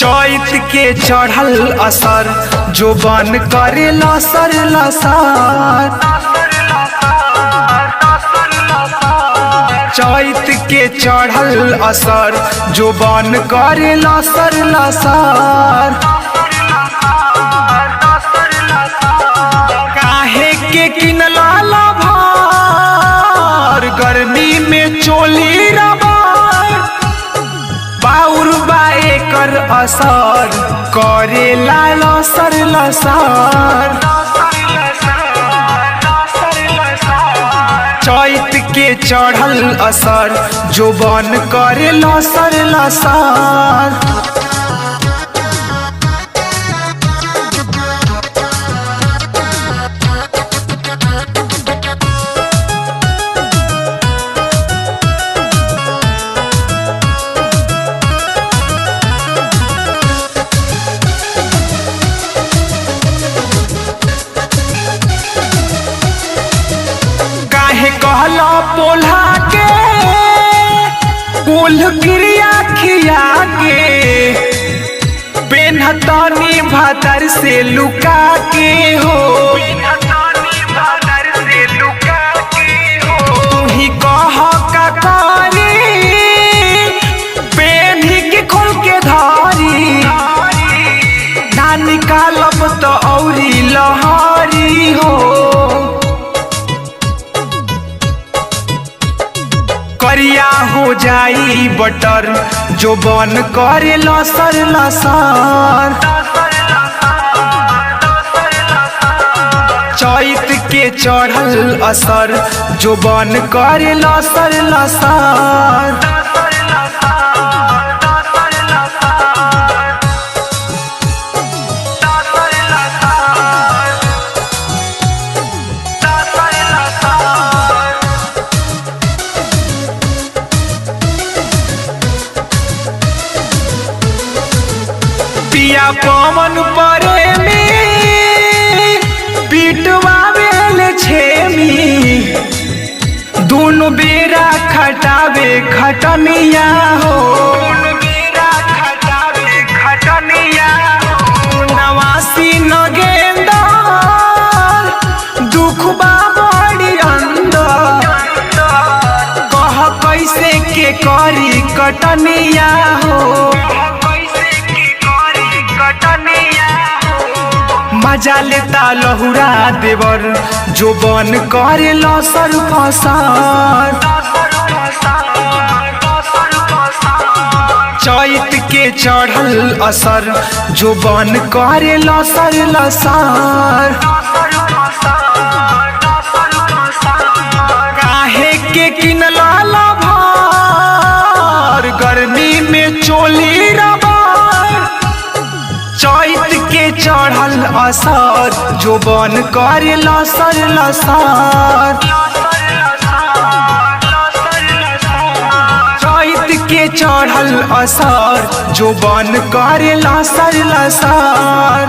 चैत के चढ़ल असर जो बन करे लसर लसर। चैत के चढ़ल असर जो बन करे लसर लसर। काहे के किनला भर गर्मी में चोली रबर। बाउर बाए कर असर करेला लसर लसर। चैत के चढ़ल असर जो बन करे लसर लसर। कहला पोल्हा के कुल क्रिया खिया के पेन्हतानी भादर से लुका के हो। तुही कह का कारी पेन्ही के खोल के धारी ना निकालब तो औरी लहारी हो। करिया हो जाई बटर जो बन करे लसर लसर। चैत के चढ़ल असर जो बन करे लसर लसर। पिया पवन प्रेमी पिटवा बेल छेमी दोनों बेरा खटावे खटनिया हो। नवासी नगेंदर दुखबा बड़ी अंदर कह कैसे के करी कटनिया हो। मजा लेता लहुरा देवर जो बन करे लसर फसर। चैत के चढ़ल असर जो बन करे लसर लसर। काहे के किनला भर गर्मी में चोली रबर। चैत के चढ़ल असर जो बन करे लसर लसर। चैत के चढ़ल असर जो बन करे लसर लसर।